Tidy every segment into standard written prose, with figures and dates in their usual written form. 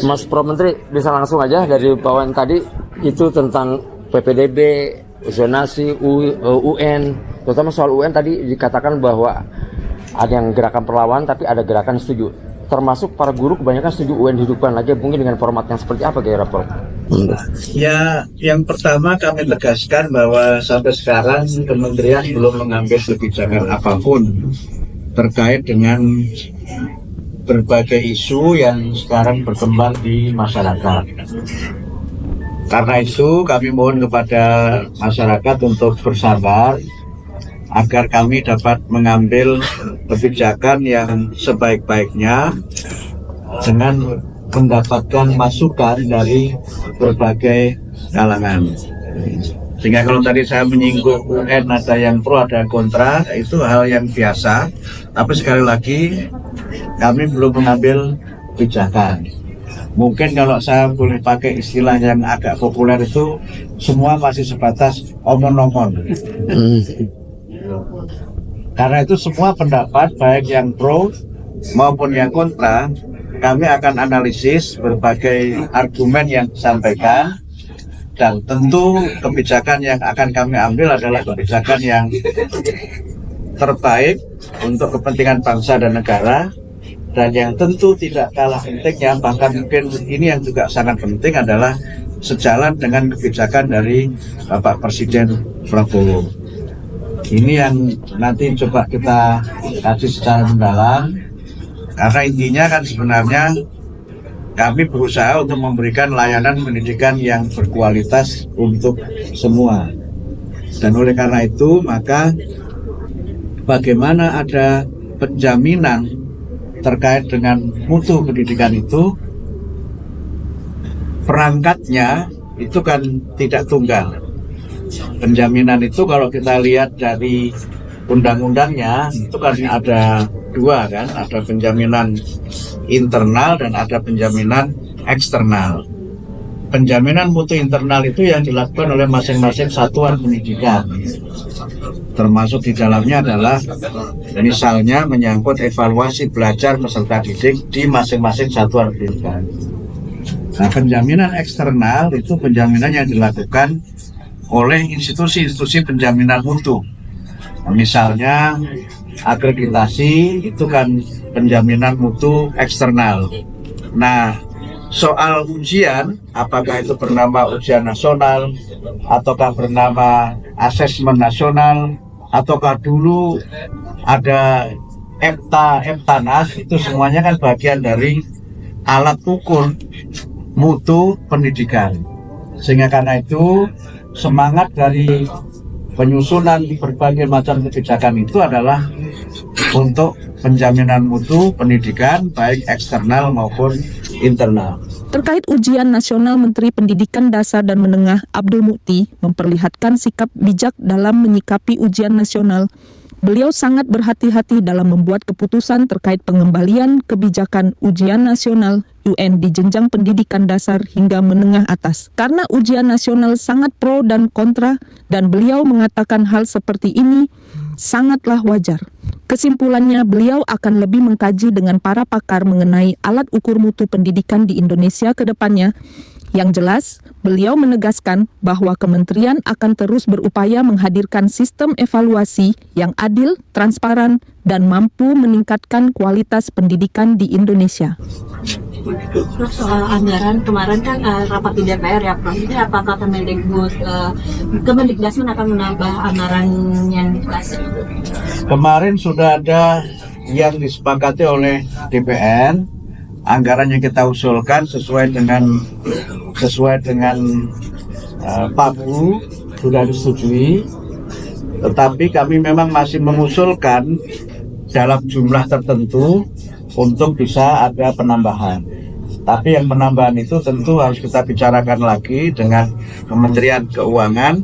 Mas Pro Menteri bisa langsung aja dari bawaan tadi itu tentang PPDB, zonasi, UN, terutama soal UN tadi dikatakan bahwa ada yang gerakan perlawanan tapi ada gerakan setuju. Termasuk para guru kebanyakan setuju UN dihidupkan lagi, mungkin dengan format yang seperti apa kira-kira Prof? Ya, yang pertama kami tegaskan bahwa sampai sekarang kementerian belum mengambil kebijakan apapun terkait dengan berbagai isu yang sekarang berkembang di masyarakat. Karena itu kami mohon kepada masyarakat untuk bersabar agar kami dapat mengambil kebijakan yang sebaik-baiknya dengan mendapatkan masukan dari berbagai kalangan. Sehingga kalau tadi saya menyinggung UN, ada yang pro, ada yang kontra, itu hal yang biasa. Tapi sekali lagi, kami belum mengambil kebijakan. Mungkin kalau saya boleh pakai istilah yang agak populer itu, semua masih sebatas omong-omong. Karena itu semua pendapat, baik yang pro maupun yang kontra, kami akan analisis berbagai argumen yang disampaikan, dan tentu kebijakan yang akan kami ambil adalah kebijakan yang terbaik untuk kepentingan bangsa dan negara. Dan yang tentu tidak kalah pentingnya, bahkan mungkin ini yang juga sangat penting adalah sejalan dengan kebijakan dari Bapak Presiden Prabowo. Ini yang nanti coba kita kaji secara mendalam, karena intinya kan sebenarnya kami berusaha untuk memberikan layanan pendidikan yang berkualitas untuk semua. Dan oleh karena itu, maka bagaimana ada penjaminan terkait dengan mutu pendidikan itu, perangkatnya itu kan tidak tunggal. Penjaminan itu kalau kita lihat dari undang-undangnya itu kan ada dua kan, ada penjaminan internal dan ada penjaminan eksternal. Penjaminan mutu internal itu yang dilakukan oleh masing-masing satuan pendidikan, termasuk di dalamnya adalah misalnya menyangkut evaluasi belajar peserta didik di masing-masing satuan pendidikan. Nah, penjaminan eksternal itu penjaminan yang dilakukan oleh institusi-institusi penjaminan mutu. Misalnya akreditasi itu kan penjaminan mutu eksternal. Nah, soal ujian, apakah itu bernama ujian nasional, ataukah bernama asesmen nasional, ataukah dulu ada EPTANAS, itu semuanya kan bagian dari alat ukur mutu pendidikan. Sehingga karena itu semangat dari penyusunan berbagai macam kebijakan itu adalah untuk penjaminan mutu pendidikan baik eksternal maupun internal. Terkait ujian nasional, Menteri Pendidikan Dasar dan Menengah Abdul Mukti memperlihatkan sikap bijak dalam menyikapi ujian nasional. Beliau sangat berhati-hati dalam membuat keputusan terkait pengembalian kebijakan ujian nasional UN di jenjang pendidikan dasar hingga menengah atas. Karena ujian nasional sangat pro dan kontra, dan beliau mengatakan hal seperti ini sangatlah wajar. Kesimpulannya, beliau akan lebih mengkaji dengan para pakar mengenai alat ukur mutu pendidikan di Indonesia ke depannya. Yang jelas, beliau menegaskan bahwa kementerian akan terus berupaya menghadirkan sistem evaluasi yang adil, transparan, dan mampu meningkatkan kualitas pendidikan di Indonesia. Prof, soal anggaran kemarin kan rapat di DPR ya Prof, ini apakah Kemendikbud akan menambah anggaran yang dikasih? Kemarin sudah ada yang disepakati oleh DPR. Anggaran yang kita usulkan sesuai dengan PABU sudah disetujui, tetapi kami memang masih mengusulkan dalam jumlah tertentu untuk bisa ada penambahan. Tapi yang penambahan itu tentu harus kita bicarakan lagi dengan Kementerian Keuangan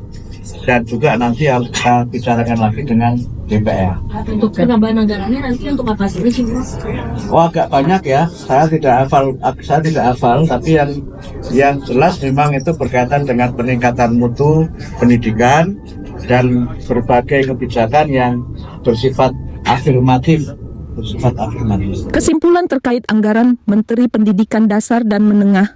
dan juga nanti harus kita bicarakan lagi dengan DPR. Untuk penambahan anggarannya nanti untuk apa sih? Oh, agak banyak ya. Saya tidak hafal, tapi yang jelas memang itu berkaitan dengan peningkatan mutu pendidikan dan berbagai kebijakan yang bersifat afirmatif bersifat afirmatif. Kesimpulan terkait anggaran Menteri Pendidikan Dasar dan Menengah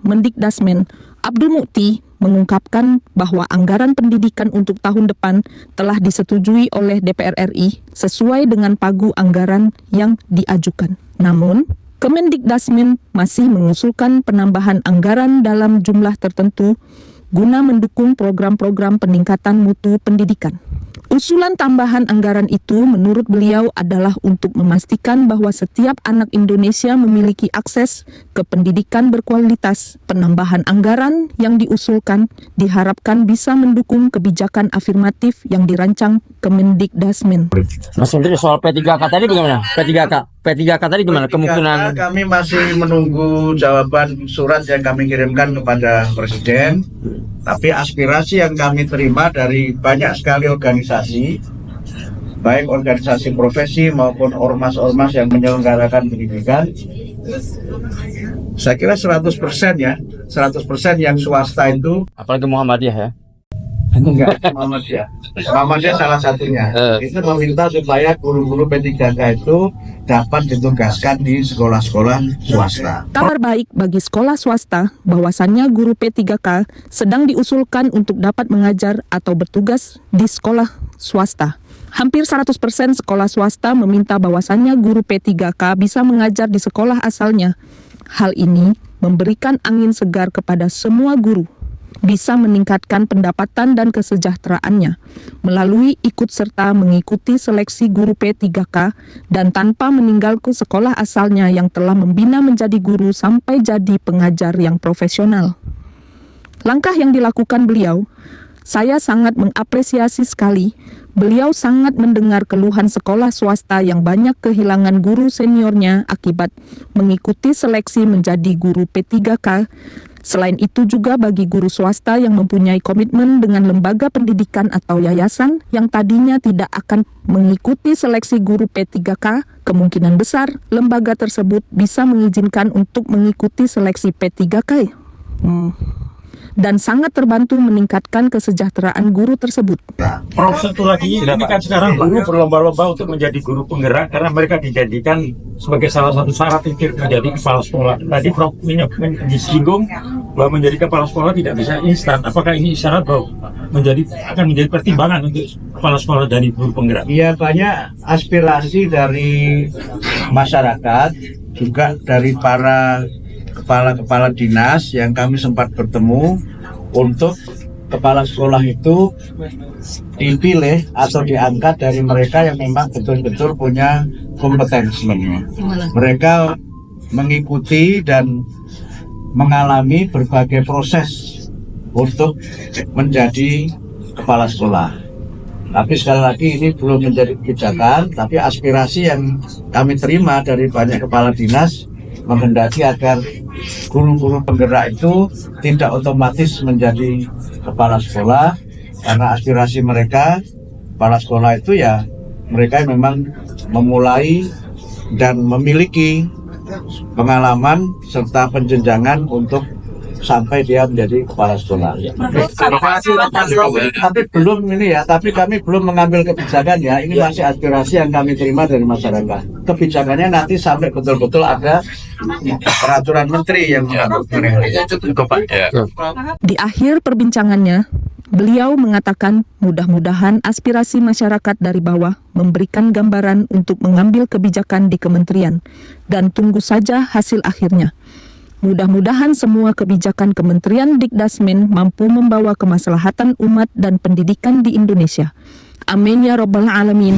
Mendikdasmen Abdul Mukti mengungkapkan bahwa anggaran pendidikan untuk tahun depan telah disetujui oleh DPR RI sesuai dengan pagu anggaran yang diajukan. Namun, Kemendikdasmen masih mengusulkan penambahan anggaran dalam jumlah tertentu guna mendukung program-program peningkatan mutu pendidikan. Usulan tambahan anggaran itu menurut beliau adalah untuk memastikan bahwa setiap anak Indonesia memiliki akses ke pendidikan berkualitas. Penambahan anggaran yang diusulkan diharapkan bisa mendukung kebijakan afirmatif yang dirancang Kemendikdasmen. Mas Menteri, soal P3K tadi bagaimana? P3K tadi gimana? Kemungkinan Kami masih menunggu jawaban surat yang kami kirimkan kepada Presiden. Tapi aspirasi yang kami terima dari banyak sekali organisasi, baik organisasi profesi maupun ormas-ormas yang menyelenggarakan pendidikan, saya kira 100% ya, 100% yang swasta itu, apalagi Muhammadiyah ya. enggak, Muhammadiyah salah satunya, itu meminta supaya guru-guru P3K itu dapat ditugaskan di sekolah-sekolah swasta. Kabar baik bagi sekolah swasta bahwasannya guru P3K sedang diusulkan untuk dapat mengajar atau bertugas di sekolah swasta. Hampir 100% sekolah swasta meminta bahwasannya guru P3K bisa mengajar di sekolah asalnya. Hal ini memberikan angin segar kepada semua guru, bisa meningkatkan pendapatan dan kesejahteraannya melalui ikut serta mengikuti seleksi guru P3K dan tanpa meninggalkan sekolah asalnya yang telah membina menjadi guru sampai jadi pengajar yang profesional. Langkah yang dilakukan beliau, saya sangat mengapresiasi sekali. Beliau sangat mendengar keluhan sekolah swasta yang banyak kehilangan guru seniornya akibat mengikuti seleksi menjadi guru P3K. Selain itu juga bagi guru swasta yang mempunyai komitmen dengan lembaga pendidikan atau yayasan yang tadinya tidak akan mengikuti seleksi guru P3K, kemungkinan besar lembaga tersebut bisa mengizinkan untuk mengikuti seleksi P3K. Dan sangat terbantu meningkatkan kesejahteraan guru tersebut. Prof, satu lagi, ini kan sekarang guru berlomba-lomba untuk menjadi guru penggerak karena mereka dijadikan sebagai salah satu syarat untuk menjadi kepala sekolah. Tadi Prof disinggung bahwa menjadi kepala sekolah tidak bisa instan. Apakah ini isyarat bahwa akan menjadi pertimbangan untuk kepala sekolah dari guru penggerak? Ya, banyak aspirasi dari masyarakat, juga dari para kepala-kepala dinas yang kami sempat bertemu untuk kepala sekolah itu dipilih atau diangkat dari mereka yang memang betul-betul punya kompetensi. Mereka mengikuti dan mengalami berbagai proses untuk menjadi kepala sekolah. Tapi sekali lagi ini belum menjadi kebijakan, tapi aspirasi yang kami terima dari banyak kepala dinas menghendaki agar guru-guru penggerak itu tidak otomatis menjadi kepala sekolah, karena aspirasi mereka, kepala sekolah itu ya mereka yang memang memulai dan memiliki pengalaman serta penjenjangan untuk sampai dia menjadi kepala sekolah. Tapi belum ini ya, tapi kami belum mengambil kebijakan ya. Ini masih aspirasi yang kami terima dari masyarakat. Kebijakannya nanti sampai betul-betul ada peraturan menteri yang mengatur. Di akhir perbincangannya, beliau mengatakan mudah-mudahan aspirasi masyarakat dari bawah memberikan gambaran untuk mengambil kebijakan di kementerian dan tunggu saja hasil akhirnya. Mudah-mudahan semua kebijakan Kementerian Dikdasmen mampu membawa kemaslahatan umat dan pendidikan di Indonesia. Amin ya Rabbal Alamin.